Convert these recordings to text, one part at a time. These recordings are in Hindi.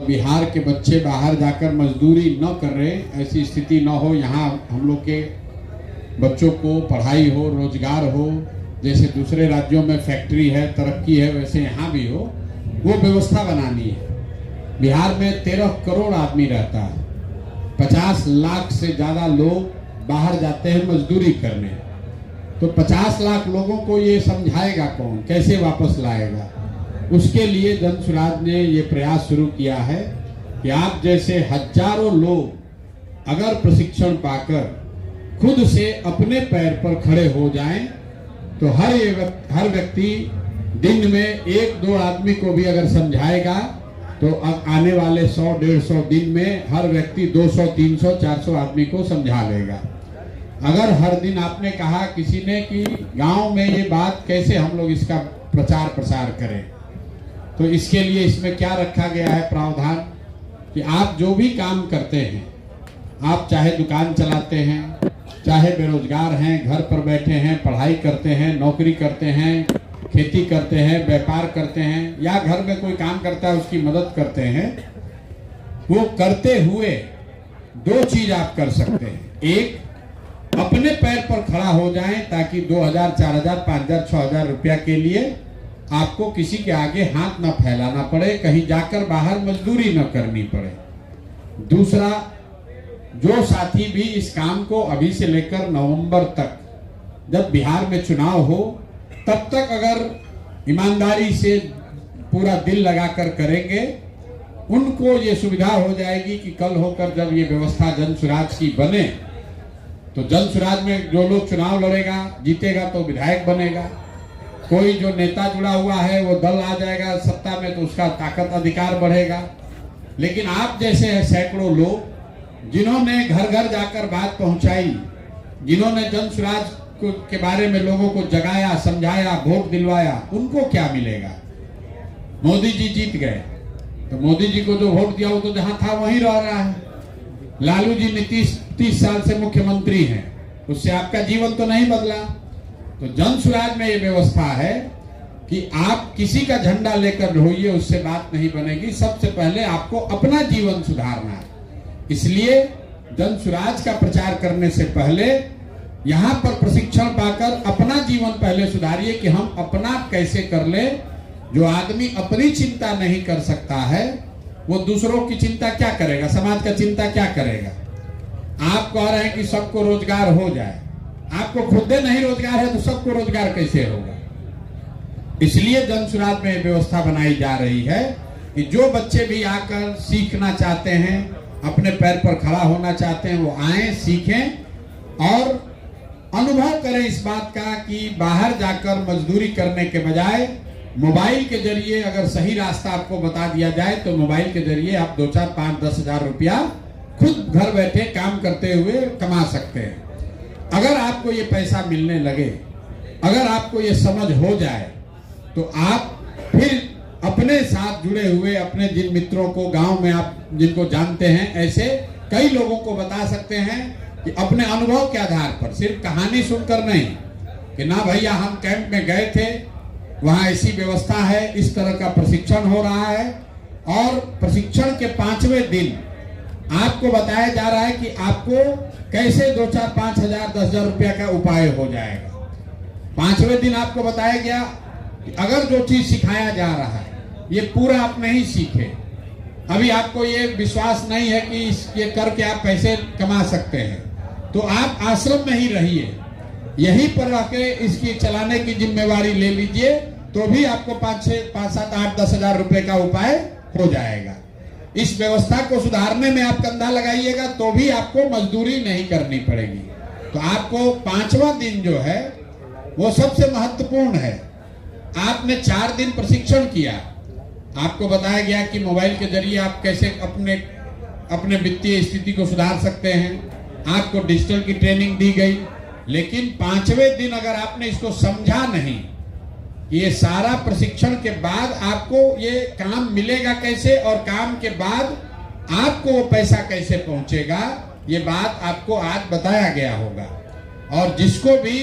बिहार के बच्चे बाहर जाकर मजदूरी न कर रहे, ऐसी स्थिति न हो। यहाँ हम लोग के बच्चों को पढ़ाई हो, रोजगार हो, जैसे दूसरे राज्यों में फैक्ट्री है, तरक्की है, वैसे यहाँ भी हो, वो व्यवस्था बनानी है। बिहार में 13 करोड़ आदमी रहता है, 50 लाख से ज़्यादा लोग बाहर जाते हैं मजदूरी करने। तो 50 लाख लोगों को ये समझाएगा कौन, कैसे वापस लाएगा? उसके लिए जन सुराज ने ये प्रयास शुरू किया है कि आप जैसे हजारों लोग अगर प्रशिक्षण पाकर खुद से अपने पैर पर खड़े हो जाएं, तो हर व्यक्ति दिन में 1-2 आदमी को भी अगर समझाएगा तो अब आने वाले 100-150 दिन में हर व्यक्ति 200, 300, 400 आदमी को समझा लेगा। अगर हर दिन आपने कहा किसी ने कि गांव में ये बात कैसे हम लोग इसका प्रचार प्रसार करें, तो इसके लिए इसमें क्या रखा गया है प्रावधान कि आप जो भी काम करते हैं, आप चाहे दुकान चलाते हैं, चाहे बेरोजगार हैं, घर पर बैठे हैं, पढ़ाई करते हैं, नौकरी करते हैं, खेती करते हैं, व्यापार करते हैं, या घर में कोई काम करता है उसकी मदद करते हैं, वो करते हुए 2 चीज आप कर सकते हैं। एक, अपने पैर पर खड़ा हो जाएं ताकि 2000, 4000, 5000, 6000 रुपया के लिए आपको किसी के आगे हाथ न फैलाना पड़े, कहीं जाकर बाहर मजदूरी न करनी पड़े। दूसरा, जो साथी भी इस काम को अभी से लेकर नवंबर तक, जब बिहार में चुनाव हो तब तक अगर ईमानदारी से पूरा दिल लगाकर करेंगे, उनको ये सुविधा हो जाएगी कि कल होकर जब ये व्यवस्था जन सुराज की बने, तो जन सुराज में जो लोग चुनाव लड़ेगा, जीतेगा तो विधायक बनेगा, कोई जो नेता जुड़ा हुआ है वो दल आ जाएगा सत्ता में, तो उसका ताकत अधिकार बढ़ेगा। लेकिन आप जैसे सैकड़ों लोग जिन्होंने घर घर जाकर बात पहुंचाई, जिन्होंने जन सुराज के बारे में लोगों को जगाया, समझाया, वोट दिलवाया, उनको क्या मिलेगा? मोदी जी जीत गए तो मोदी जी को जो वोट दिया वो तो जहां था वहीं रह रहा है। लालू जी नीतीश 30 साल से मुख्यमंत्री हैं, उससे आपका जीवन तो नहीं बदला। तो जन सुराज में ये व्यवस्था है कि आप किसी का झंडा लेकर ढोइए, उससे बात नहीं बनेगी। सबसे पहले आपको अपना जीवन सुधारना है। इसलिए जन सुराज का प्रचार करने से पहले यहाँ पर प्रशिक्षण पाकर अपना जीवन पहले सुधारिए कि हम अपना कैसे कर ले। जो आदमी अपनी चिंता नहीं कर सकता है वो दूसरों की चिंता क्या करेगा, समाज का चिंता क्या करेगा? आप कह रहे हैं कि सबको रोजगार हो जाए, आपको खुद नहीं रोजगार है तो सबको रोजगार कैसे होगा? इसलिए जन सुराज में व्यवस्था बनाई जा रही है कि जो बच्चे भी आकर सीखना चाहते हैं, अपने पैर पर खड़ा होना चाहते हैं, वो आए, सीखें और अनुभव करें इस बात का कि बाहर जाकर मजदूरी करने के बजाय मोबाइल के जरिए अगर सही रास्ता आपको बता दिया जाए तो मोबाइल के जरिए आप 2, 4, 5, 10 हजार रुपया खुद घर बैठे काम करते हुए कमा सकते हैं। अगर आपको ये पैसा मिलने लगे, अगर आपको ये समझ हो जाए, तो आप फिर अपने साथ जुड़े हुए अपने जिन मित्रों को गांव में आप जिनको जानते हैं, ऐसे कई लोगों को बता सकते हैं कि अपने अनुभव के आधार पर, सिर्फ कहानी सुनकर नहीं कि ना भैया हम कैंप में गए थे, वहां ऐसी व्यवस्था है, इस तरह का प्रशिक्षण हो रहा है, और प्रशिक्षण के 5वें दिन आपको बताया जा रहा है कि आपको कैसे 2, 4, 5 हजार, 10 हजार रुपया का उपाय हो जाएगा। 5वें दिन आपको बताया गया कि अगर जो चीज सिखाया जा रहा है ये पूरा आप नहीं सीखे, अभी आपको ये विश्वास नहीं है कि ये करके आप पैसे कमा सकते हैं, तो आप आश्रम में ही रहिए, यहीं पर रह के इसकी चलाने की जिम्मेवारी ले लीजिए, तो भी आपको 5, 7, 8, 10 हजार रुपए का उपाय हो जाएगा। इस व्यवस्था को सुधारने में आप कंधा लगाइएगा तो भी आपको मजदूरी नहीं करनी पड़ेगी। तो आपको 5वां दिन जो है वो सबसे महत्वपूर्ण है। आपने 4 दिन प्रशिक्षण किया, आपको बताया गया कि मोबाइल के जरिए आप कैसे अपने वित्तीय स्थिति को सुधार सकते हैं, आपको डिजिटल की ट्रेनिंग दी गई। लेकिन 5वें दिन अगर आपने इसको समझा नहीं, ये सारा प्रशिक्षण के बाद आपको ये काम मिलेगा कैसे और काम के बाद आपको वो पैसा कैसे पहुंचेगा, ये बात आपको आज बताया गया होगा। और जिसको भी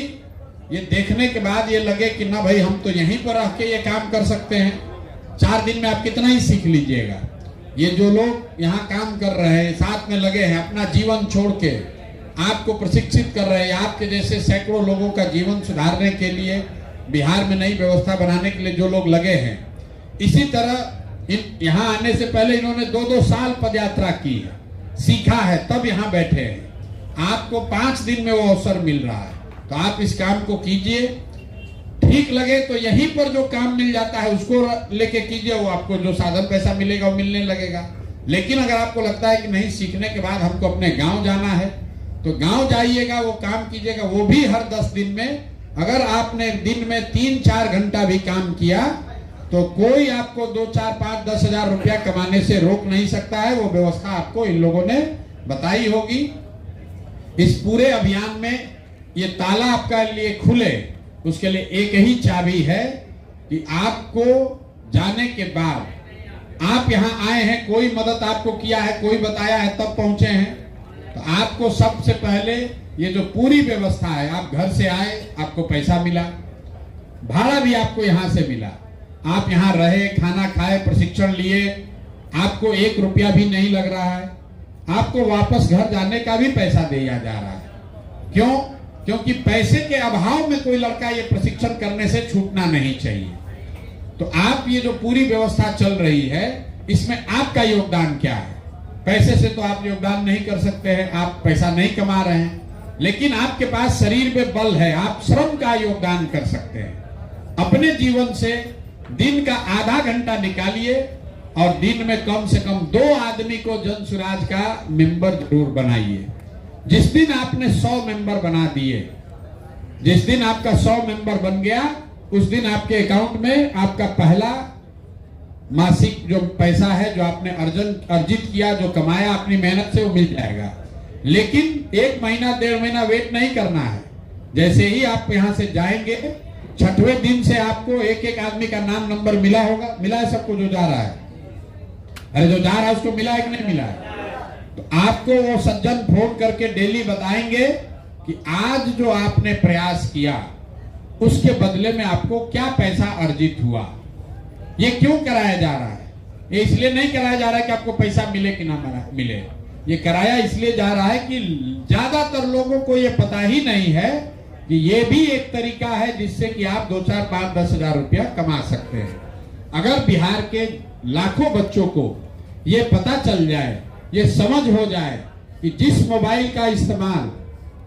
ये देखने के बाद ये लगे कि ना भाई हम तो यहीं पर रह के ये काम कर सकते हैं, 4 दिन में आप कितना ही सीख लीजिएगा, ये जो लोग यहाँ काम कर रहे हैं, साथ में लगे हैं, अपना जीवन छोड़ के आपको प्रशिक्षित कर रहे हैं, आपके जैसे सैकड़ों लोगों का जीवन सुधारने के लिए, बिहार में नई व्यवस्था बनाने के लिए जो लोग लगे हैं, इसी तरह यहाँ आने से पहले इन्होंने 2-2 साल पदयात्रा की है, सीखा है, तब यहाँ बैठे हैं। आपको 5 दिन में वो अवसर मिल रहा है, तो आप इस काम को कीजिए। ठीक लगे तो यहीं पर जो काम मिल जाता है उसको लेके कीजिए, वो आपको जो साधन पैसा मिलेगा वो मिलने लगेगा। लेकिन अगर आपको लगता है कि नहीं, सीखने के बाद हमको अपने गांव जाना है, तो गांव जाइएगा, वो काम कीजिएगा, वो भी हर 10 दिन में। अगर आपने दिन में 3-4 घंटा भी काम किया तो कोई आपको 2, 4, 5, 10 हजार रुपया कमाने से रोक नहीं सकता है। वो व्यवस्था आपको इन लोगों ने बताई होगी। इस पूरे अभियान में ये ताला आपका लिए खुले, उसके लिए एक ही चाबी है कि आपको जाने के बाद आप यहाँ आए हैं, कोई मदद आपको किया है, कोई बताया है, तब पहुंचे हैं, तो आपको सबसे पहले ये जो पूरी व्यवस्था है, आप घर से आए, आपको पैसा मिला, भाड़ा भी आपको यहाँ से मिला, आप यहाँ रहे, खाना खाए, प्रशिक्षण लिए, आपको 1 रुपया भी नहीं लग रहा है, आपको वापस घर जाने का भी पैसा दिया जा रहा है। क्यों? क्योंकि पैसे के अभाव में कोई लड़का ये प्रशिक्षण करने से छूटना नहीं चाहिए। तो आप ये जो पूरी व्यवस्था चल रही है, इसमें आपका योगदान क्या है? पैसे से तो आप योगदान नहीं कर सकते हैं, आप पैसा नहीं कमा रहे हैं, लेकिन आपके पास शरीर में बल है, आप श्रम का योगदान कर सकते हैं। अपने जीवन से दिन का आधा घंटा निकालिए और दिन में कम से कम 2 आदमी को जन सुराज का मेंबर जरूर बनाइए। जिस दिन आपने 100 मेंबर बना दिए, जिस दिन आपका 100 मेंबर बन गया, उस दिन आपके अकाउंट में आपका पहला मासिक जो पैसा है, जो आपने अर्जित किया, जो कमाया अपनी मेहनत से, वो मिल जाएगा। लेकिन 1 महीना 1.5 महीना वेट नहीं करना है। जैसे ही आप यहाँ से जाएंगे, 6वें दिन से आपको एक आदमी का नाम नंबर मिला होगा। मिला है सबको जो जा रहा है? अरे जो जा रहा है उसको मिला है कि नहीं मिला है? तो आपको वो सज्जन फोन करके डेली बताएंगे कि आज जो आपने प्रयास किया उसके बदले में आपको क्या पैसा अर्जित हुआ। ये क्यों कराया जा रहा है? ये इसलिए नहीं कराया जा रहा है कि आपको पैसा मिले कि ना मिले, ये कराया इसलिए जा रहा है कि ज्यादातर लोगों को ये पता ही नहीं है कि ये भी एक तरीका है जिससे कि आप 2, 4, 5, 10 हजार रुपया कमा सकते हैं। अगर बिहार के लाखों बच्चों को ये पता चल जाए, ये समझ हो जाए कि जिस मोबाइल का इस्तेमाल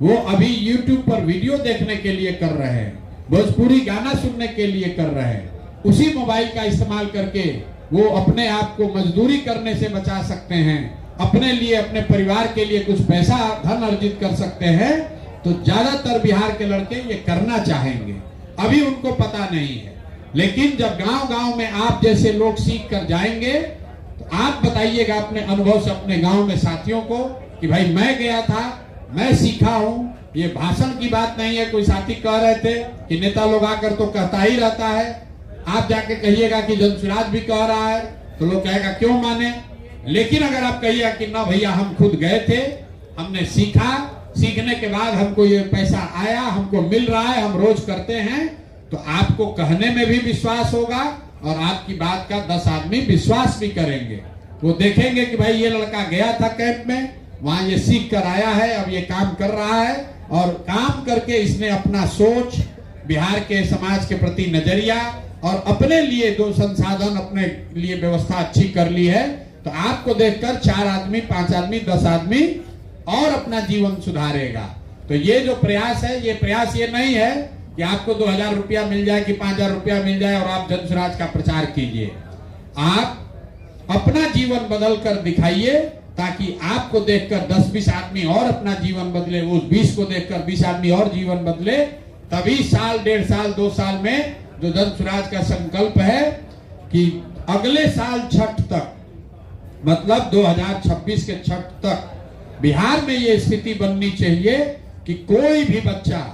वो अभी YouTube पर वीडियो देखने के लिए कर रहे हैं, भोजपुरी गाना सुनने के लिए कर रहे हैं, उसी मोबाइल का इस्तेमाल करके वो अपने आप को मजदूरी करने से बचा सकते हैं, अपने लिए, अपने परिवार के लिए कुछ पैसा धन अर्जित कर सकते हैं, तो ज्यादातर बिहार के लड़के ये करना चाहेंगे। अभी उनको पता नहीं है, लेकिन जब गांव-गांव में आप जैसे लोग सीख कर जाएंगे, तो आप बताइएगा अपने अनुभव से अपने गांव में साथियों को कि भाई मैं गया था, मैं सीखा हूं। ये भाषण की बात नहीं है। कोई साथी कह रहे थे कि नेता लोग आकर तो कहता ही रहता है, आप जाके कहिएगा कि जनसुराज भी कह रहा है, तो लोग कहेगा क्यों माने। लेकिन अगर आप कहिएगा कि ना भैया हम खुद गए थे, हमने सीखा, सीखने के बाद हमको ये पैसा आया, हमको मिल रहा है, हम रोज करते हैं, तो आपको कहने में भी विश्वास होगा और आपकी बात का 10 आदमी विश्वास भी करेंगे। वो देखेंगे कि भाई ये लड़का गया था कैंप में, वहां ये सीख कर आया है, अब ये काम कर रहा है और काम करके इसने अपना सोच, बिहार के समाज के प्रति नजरिया और अपने लिए जो संसाधन, अपने लिए व्यवस्था अच्छी कर ली है। तो आपको देखकर 4 आदमी, 5 आदमी, 10 आदमी और अपना जीवन सुधारेगा। तो ये जो प्रयास है, ये प्रयास ये नहीं है कि आपको 2000 रुपया मिल जाए कि 5000 रुपया मिल जाए और आप जनसुराज का प्रचार कीजिए। आप अपना जीवन बदल कर दिखाइए ताकि आपको देखकर 10-20 आदमी और अपना जीवन बदले, उस 20 को देखकर 20 आदमी और जीवन बदले। तभी साल, 1.5 साल, 2 साल में जो जनसुराज का संकल्प है कि अगले साल छठ तक, मतलब 2026 के छठ तक बिहार में ये स्थिति बननी चाहिए कि कोई भी बच्चा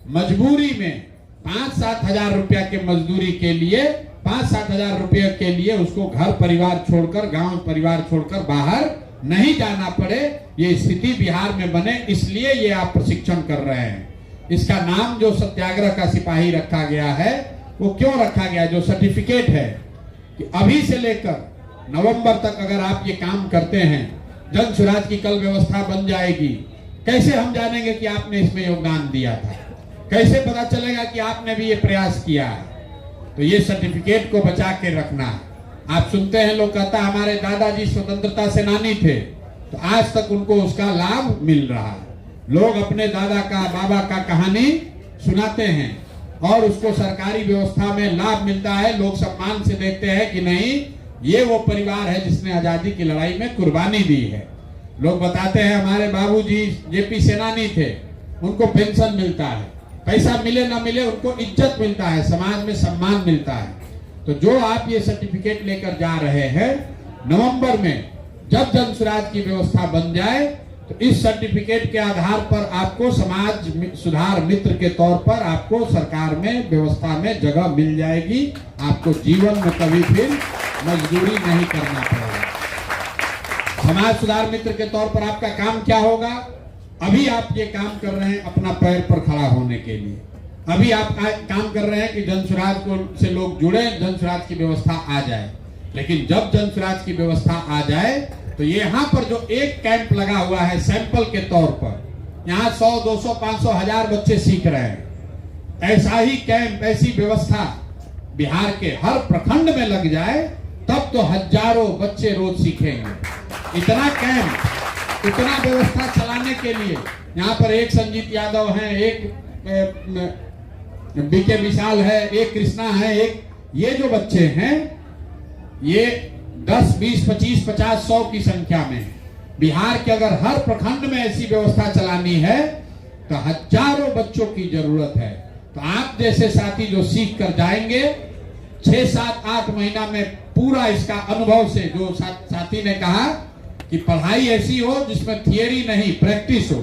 मजबूरी में 5-7 हजार रुपया के मजदूरी के लिए, 5-7 हजार रुपये के लिए उसको घर परिवार छोड़कर, गांव परिवार छोड़कर बाहर नहीं जाना पड़े। ये स्थिति बिहार में बने, इसलिए ये आप प्रशिक्षण कर रहे हैं। इसका नाम जो सत्याग्रह का सिपाही रखा गया है, वो क्यों रखा गया? जो सर्टिफिकेट है कि अभी से लेकर नवंबर तक अगर आप ये काम करते हैं, जन स्वराज की कल व्यवस्था बन जाएगी। कैसे हम जानेंगे कि आपने इसमें योगदान दिया था? कैसे पता चलेगा कि आपने भी ये प्रयास किया है? तो ये सर्टिफिकेट को बचा के रखना है। आप सुनते हैं लोग कहता है हमारे दादाजी स्वतंत्रता सेनानी थे, तो आज तक उनको उसका लाभ मिल रहा है। लोग अपने दादा का बाबा का कहानी सुनाते हैं और उसको सरकारी व्यवस्था में लाभ मिलता है। लोग सम्मान से देखते हैं कि नहीं, ये वो परिवार है जिसने आजादी की लड़ाई में कुर्बानी दी है। लोग बताते हैं हमारे बाबूजी जेपी सेनानी थे, उनको पेंशन मिलता है, पैसा मिले ना मिले उनको इज्जत मिलता है, समाज में सम्मान मिलता है। तो जो आप ये सर्टिफिकेट लेकर जा रहे हैं, नवंबर में जब जन स्वराज की व्यवस्था बन जाए तो इस सर्टिफिकेट के आधार पर आपको समाज सुधार मित्र के तौर पर आपको सरकार में व्यवस्था में जगह मिल जाएगी। आपको जीवन में कभी फिर मजदूरी नहीं करना पड़ेगा। समाज सुधार मित्र के तौर पर आपका काम क्या होगा? अभी आप ये काम कर रहे हैं अपना पैर पर खड़ा होने के लिए। अभी आप काम कर रहे हैं कि जन स्वराज को से लोग जुड़े, जन स्वराज की व्यवस्था आ जाए। लेकिन जब जन स्वराज की व्यवस्था आ जाए तो यहाँ पर जो एक कैंप लगा हुआ है सैंपल के तौर पर, यहाँ 100, 200, 500, 1000 बच्चे सीख रहे हैं। ऐसा ही कैंप, ऐसी व्यवस्था बिहार के हर प्रखंड में लग जाए तब तो हजारों बच्चे रोज सीखेंगे। इतना कैंप, इतना व्यवस्था चलाने के लिए यहाँ पर एक संजीत यादव है, एक बीके विशाल है, एक कृष्णा है, एक ये जो बच्चे हैं ये 10, 20, 25, 50, 100 की संख्या में बिहार के अगर हर प्रखंड में ऐसी व्यवस्था चलानी है तो हजारों बच्चों की जरूरत है। तो आप जैसे साथी जो सीख कर जाएंगे 6, 7, 8 महीना में पूरा इसका अनुभव से, जो साथी ने कहा कि पढ़ाई ऐसी हो जिसमें थियरी नहीं प्रैक्टिस हो,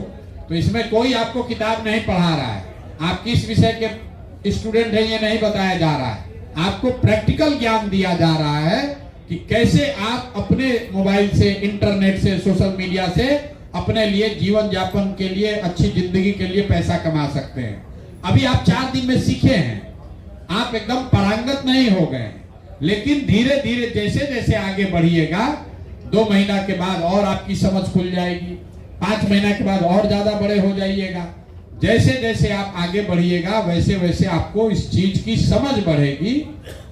तो इसमें कोई आपको किताब नहीं पढ़ा रहा है, आप किस विषय के स्टूडेंट हैं ये नहीं बताया जा रहा है, आपको प्रैक्टिकल ज्ञान दिया जा रहा है कि कैसे आप अपने मोबाइल से, इंटरनेट से, सोशल मीडिया से अपने लिए जीवन यापन के लिए, अच्छी जिंदगी के लिए पैसा कमा सकते हैं। अभी आप 4 दिन में सीखे हैं, आप एकदम पारंगत नहीं हो गए, लेकिन धीरे धीरे जैसे जैसे आगे बढ़िएगा 2 महीना के बाद और आपकी समझ खुल जाएगी, 5 महीना के बाद और ज्यादा बड़े हो जाइएगा। जैसे जैसे आप आगे बढ़िएगा वैसे वैसे आपको इस चीज की समझ बढ़ेगी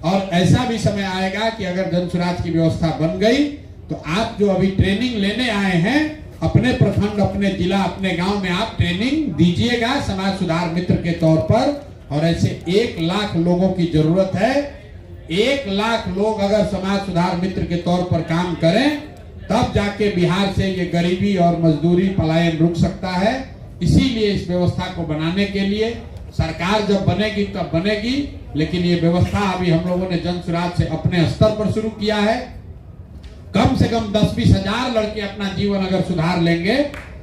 और ऐसा भी समय आएगा कि अगर जन स्वराज की व्यवस्था बन गई तो आप जो अभी ट्रेनिंग लेने आए हैं अपने प्रखंड, अपने जिला, अपने गांव में आप ट्रेनिंग दीजिएगा समाज सुधार मित्र के तौर पर। और ऐसे 1 लाख लोगों की जरूरत है। 1 लाख लोग अगर समाज सुधार मित्र के तौर पर काम करें तब जाके बिहार से ये गरीबी और मजदूरी पलायन रुक सकता है। इसीलिए इस व्यवस्था को बनाने के लिए सरकार जब बनेगी तब बनेगी, लेकिन ये व्यवस्था अभी हम लोगों ने जन स्वराज से अपने स्तर पर शुरू किया है। कम से कम 10-20 हजार लड़के अपना जीवन अगर सुधार लेंगे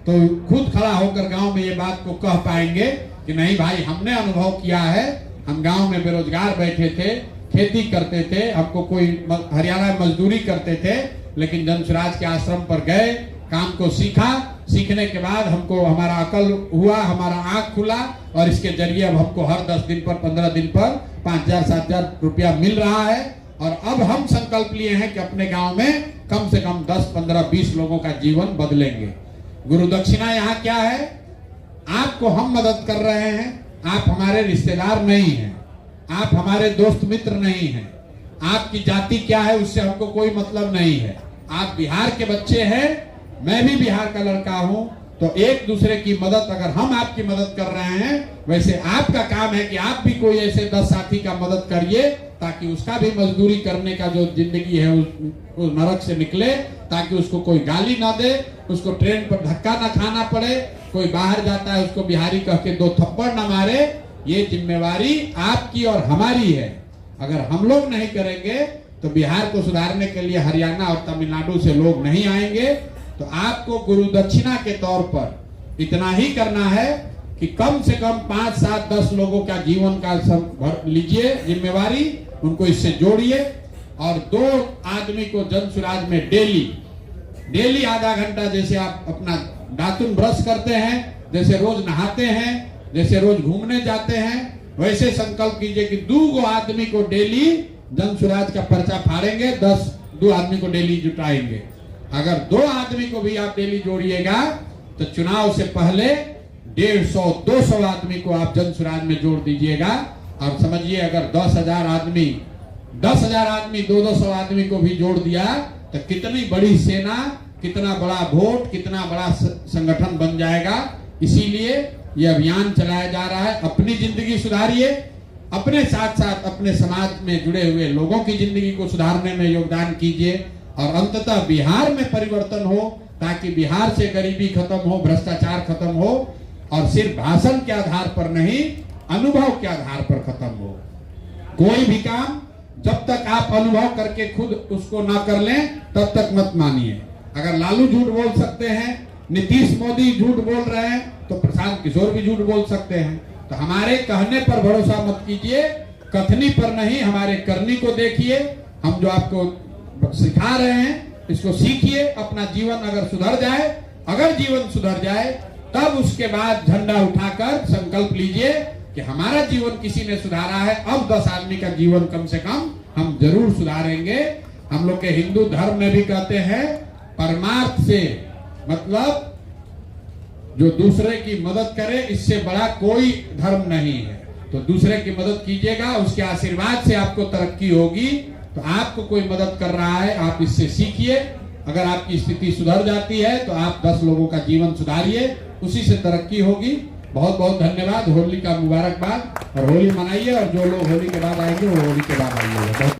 तो खुद खड़ा होकर गांव में ये बात को कह पाएंगे कि नहीं भाई, हमने अनुभव किया है, हम गांव में बेरोजगार बैठे थे, खेती करते थे, हमको कोई हरियाणा में मजदूरी करते थे, लेकिन जन स्वराज के आश्रम पर गए, काम को सीखा, सीखने के बाद हमको हमारा अकल हुआ, हमारा आंख खुला और इसके जरिए अब हमको हर 10 दिन पर, 15 दिन पर 5,000-7,000 रुपया मिल रहा है। और अब हम संकल्प लिए हैं कि अपने गांव में कम से कम 10, 15, 20 लोगों का जीवन बदलेंगे। गुरु दक्षिणा यहाँ क्या है? आपको हम मदद कर रहे हैं, आप हमारे रिश्तेदार नहीं हैं, आप हमारे दोस्त मित्र नहीं हैं, आपकी जाति क्या है उससे हमको कोई मतलब नहीं है। आप बिहार के बच्चे हैं, मैं भी बिहार का लड़का हूं, तो एक दूसरे की मदद, अगर हम आपकी मदद कर रहे हैं वैसे आपका काम है कि आप भी कोई ऐसे 10 साथी का मदद करिए ताकि उसका भी मजदूरी करने का जो जिंदगी है उस नरक से निकले, ताकि उसको कोई गाली ना दे, उसको ट्रेन पर धक्का ना खाना पड़े, कोई बाहर जाता है उसको बिहारी कह के 2 थप्पड़ ना मारे। ये जिम्मेवारी आपकी और हमारी है। अगर हम लोग नहीं करेंगे तो बिहार को सुधारने के लिए हरियाणा और तमिलनाडु से लोग नहीं आएंगे। तो आपको गुरु दक्षिणा के तौर पर इतना ही करना है कि कम से कम 5, 7, 10 लोगों का जीवन का सब लीजिए जिम्मेवारी, उनको इससे जोड़िए और 2 आदमी को जन स्वराज में डेली आधा घंटा, जैसे आप अपना दातुन ब्रश करते हैं, जैसे रोज नहाते हैं, जैसे रोज घूमने जाते हैं, वैसे संकल्प कीजिए कि 2 आदमी को डेली जन स्वराज का पर्चा फाड़ेंगे, 10 2 आदमी को डेली जुटाएंगे। अगर 2 आदमी को भी आप डेली जोड़िएगा तो चुनाव से पहले 150-200 आदमी को आप जन सुराज में जोड़ दीजिएगा। और समझिए अगर 10,000 आदमी 200 आदमी को भी जोड़ दिया तो कितनी बड़ी सेना, कितना बड़ा वोट, कितना बड़ा संगठन बन जाएगा। इसीलिए यह अभियान चलाया जा रहा है। अपनी जिंदगी सुधारिए, अपने साथ साथ अपने समाज में जुड़े हुए लोगों की जिंदगी को सुधारने में योगदान कीजिए और अंततः बिहार में परिवर्तन हो, ताकि बिहार से गरीबी खत्म हो, भ्रष्टाचार खत्म हो और सिर्फ भाषण के आधार पर नहीं, अनुभव के आधार पर खत्म हो। कोई भी काम जब तक आप अनुभव करके खुद उसको ना कर लें तब तक मत मानिए। अगर लालू झूठ बोल सकते हैं, नीतीश मोदी झूठ बोल रहे हैं, तो प्रशांत किशोर भी झूठ बोल सकते हैं। तो हमारे कहने पर भरोसा मत कीजिए, कथनी पर नहीं, हमारे करनी को देखिए। हम जो आपको सिखा रहे हैं इसको सीखिए। अपना जीवन अगर सुधर जाए, अगर जीवन सुधर जाए तब उसके बाद झंडा उठाकर संकल्प लीजिए कि हमारा जीवन किसी ने सुधारा है, अब 10 आदमी का जीवन कम से कम हम जरूर सुधारेंगे। हम लोग के हिंदू धर्म में भी कहते हैं परमार्थ से मतलब जो दूसरे की मदद करे, इससे बड़ा कोई धर्म नहीं है। तो दूसरे की मदद कीजिएगा, उसके आशीर्वाद से आपको तरक्की होगी। तो आपको कोई मदद कर रहा है, आप इससे सीखिए। अगर आपकी स्थिति सुधर जाती है तो आप 10 लोगों का जीवन सुधारिए, उसी से तरक्की होगी। बहुत बहुत धन्यवाद। होली का मुबारकबाद और होली मनाइए। और जो लोग होली के बाद आएंगे वो होली के बाद आइए।